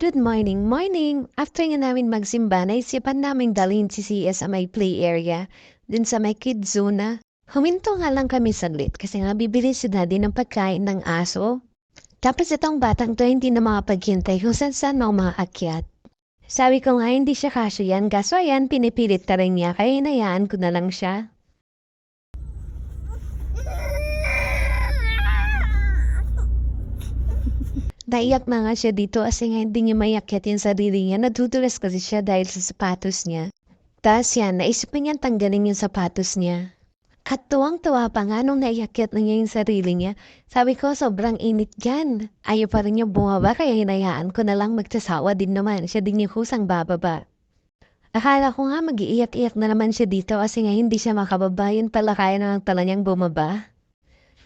Good morning, morning! After nga namin magsimba, naisipan naming dalhin si Sia sa may play area, dun sa may kids zone na. Huminto nga lang kami saglit kasi nga bibili si daddy ng pagkain ng aso. Tapos itong batang to hindi na makapaghintay kung saan mga umaakyat. Sabi ko nga hindi siya kasya yan, kaso ayan pinipilit ka rin niya kaya hinayaan ko na lang siya. Naiyak na nga siya dito kasi nga hindi niya maiakyat yung sarili niya. Nadudulas kasi siya dahil sa sapatos niya. Tapos yan, naisip niya tanggalin yung sapatos niya. At tuwang-tuwa pa nga nung naiakyat na niya yung sarili niya. Sabi ko, sobrang init dyan. Ayaw pa rin niya bumaba kaya hinayaan ko na lang magsasawa din naman. Siya din yung kusang bababa. Akala ko nga mag-iiyak-iyak na naman siya dito kasi nga hindi siya makababa. Yun pala kaya na lang pala niyang bumaba.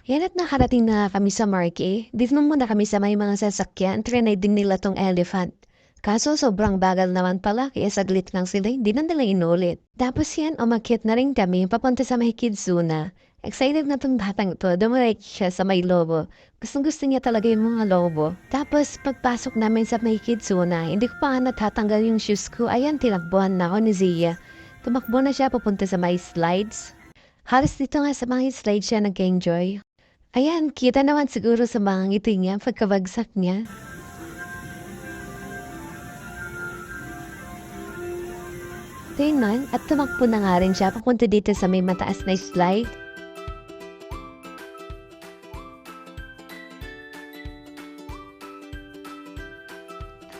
Yan at nakarating na kami sa Marquee. Dito muna kami sa may mga sasakyan. Trinay din nila tong elephant. Kaso sobrang bagal naman pala kaya saglit lang sila. Hindi na nila inulit. Tapos yan, umakyat na rin kami papunta sa may kids zone. Excited na tong batang to. Dumiretso siya sa may lobo. Gustong-gusto niya talaga yung mga lobo. Tapos pagpasok namin sa may kids zone, hindi ko pa natatanggal yung shoes ko. Ayan, tinakbuhan na ako ni Zia. Tumakbo na siya papunta sa may slides. Halos dito nga sa mga slides siya nag-enjoy. Ayan, kita naman siguro sa mga ngiti niya pagkabagsak niya. Tingnan, at tumakbo na nga rin siya papunta dito sa may mataas na slide.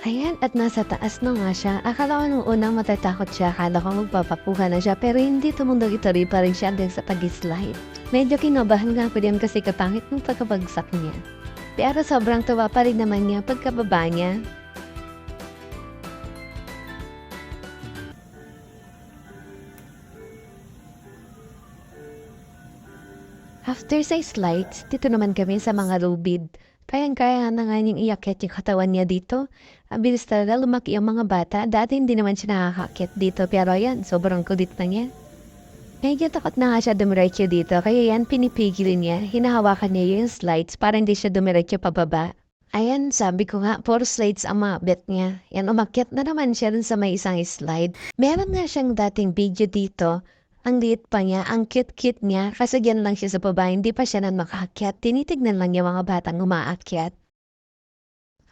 Ayan, at nasa taas na nga siya. Akala ko nung unang matatakot siya, akala ko magpapakuha na siya, pero hindi tumundog-ituloy pa rin siya hanggang sa pag-slide. Medyo kinabahan nga po din kasi kapangit ng pagkabagsak niya. Pero sobrang tuwa pa rin naman niya pagkababa niya. After sa slides, dito naman kami sa mga lubid. Kayang-kaya na nga niyang iakyat yung katawan niya dito. Ang bilis talaga lumaki ang mga bata. Dati hindi naman siya nakakakyat dito. Pero yan, sobrang kulit na niya. Medyo takot na nga siya dumiretso dito. Kaya yan, pinipigil niya. Hinahawakan niya yung slides para hindi siya dumiretso pababa. Ayan, sabi ko nga, 4 slides ang mabet niya. Yan, umakyat na naman siya dun sa may isang slide. Meron nga siyang dating video dito. Ang liit pa niya, ang cute-cute niya, kasi yan lang siya sa baba, hindi pa siya nang makaakyat, tinitignan lang niya mga batang umaakyat.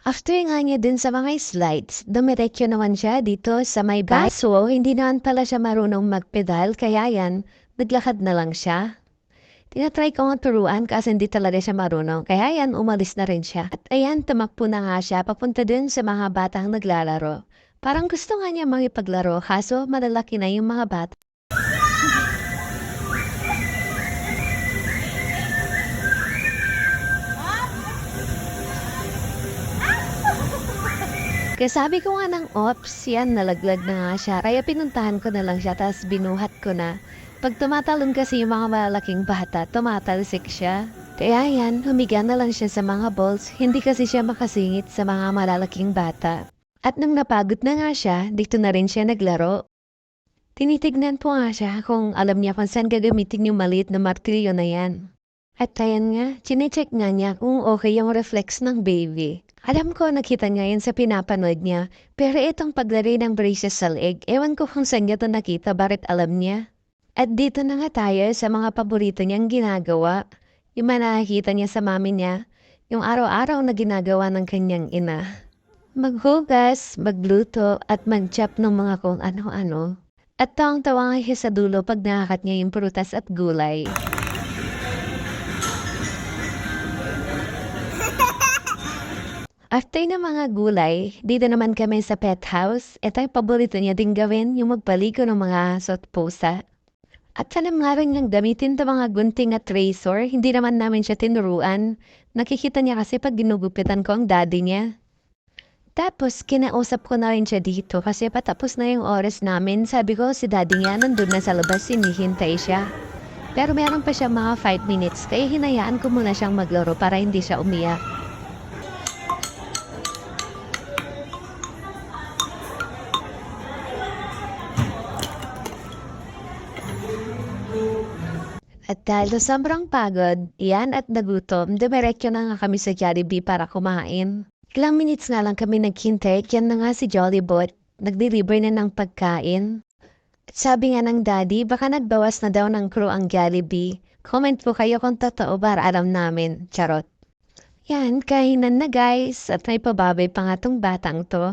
After nga niya dun sa mga slides, dumiretso naman siya dito sa may bike. Kaso, hindi naman pala siya marunong magpedal, kaya yan, naglakad na lang siya. Tinatry ko nga turuan kasi hindi talaga siya marunong, kaya yan, umalis na rin siya. At ayan, tumakbo na nga siya, papunta dun sa mga batang naglalaro. Parang gusto nga niya makipaglaro, kaso malalaki na yung mga bata. Kaya sabi ko nga ng ops, yan, nalaglag na nga siya. Kaya pinuntahan ko na lang siya, tapos binuhat ko na. Pag tumatalon kasi yung mga malalaking bata, tumatalsik siya. Kaya yan, humiga na lang siya sa mga balls, hindi kasi siya makasingit sa mga malalaking bata. At nung napagod na nga siya, dito na rin siya naglaro. Tinitignan po nga siya kung alam niya kung saan gagamitin yung maliit na martilyo na yan. At ayan nga, chinecheck nga niya kung okay yung reflex ng baby. Alam ko nakita niya yun sa pinapanood niya, pero itong paglari ng braces sa leg, ewan ko kung saan niya ito nakita, bakit alam niya. At dito na nga tayo sa mga paborito niyang ginagawa. Yung nakikita niya sa mami niya, yung araw-araw na ginagawa ng kanyang ina. Maghugas, magluto, at mag-chop ng mga kung ano-ano. At tawang-tawa nga siya sa dulo pag nakakat niya yung prutas at gulay. After ng mga gulay, dito naman kami sa pet house. Ito yung paborito niya din gawin, yung magpaligo ng mga aso at pusa. At sana nga rin niyang gamitin ito mga gunting at razor, hindi naman namin siya tinuruan. Nakikita niya kasi pag ginugupitan ko ang daddy niya. Tapos, kinausap ko na rin siya dito kasi patapos na yung oras namin. Sabi ko si daddy niya nandun na sa labas, sinihintay siya. Pero meron pa siya mga 5 minutes, kaya hinayaan ko muna siyang maglaro para hindi siya umiyak. At dahil sa sobrang pagod, iyan at nagutom, dumiretso na nga kami sa Jollibee para kumain. Ilang minutes nga lang kami naghintay, kaya na nga si Jollibot. Nag-deliver na ng pagkain. At sabi nga ng daddy, baka nagbawas na daw ng crew ang Jollibee. Comment po kayo kung totoo para alam namin. Charot. Yan, kainan na guys. At may pababay pa nga tong batang to.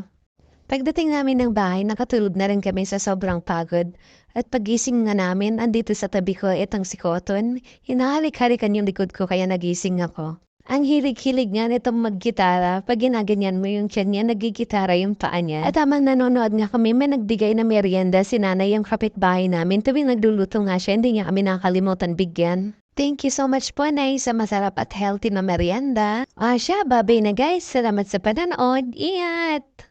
Pagdating namin ng bahay, nakatulog na rin kami sa sobrang pagod. At pagising nga namin, andito sa tabi ko itong si Cotton. Hinahalik-halikan yung likod ko kaya nagising ako. Ang hilig-hilig nga nitong maggitara. Pag ginaganyan mo yung tiyan niya, nagigitara yung paa niya. At tamang nanonood nga kami, may nagbigay na merienda si nanay yung kapitbahay namin. Tuwing nagluluto nga siya, hindi niya kami nakalimutan bigyan. Thank you so much po, Nay, sa masarap at healthy na merienda. Siya, babay na guys. Salamat sa panonood. Ingat!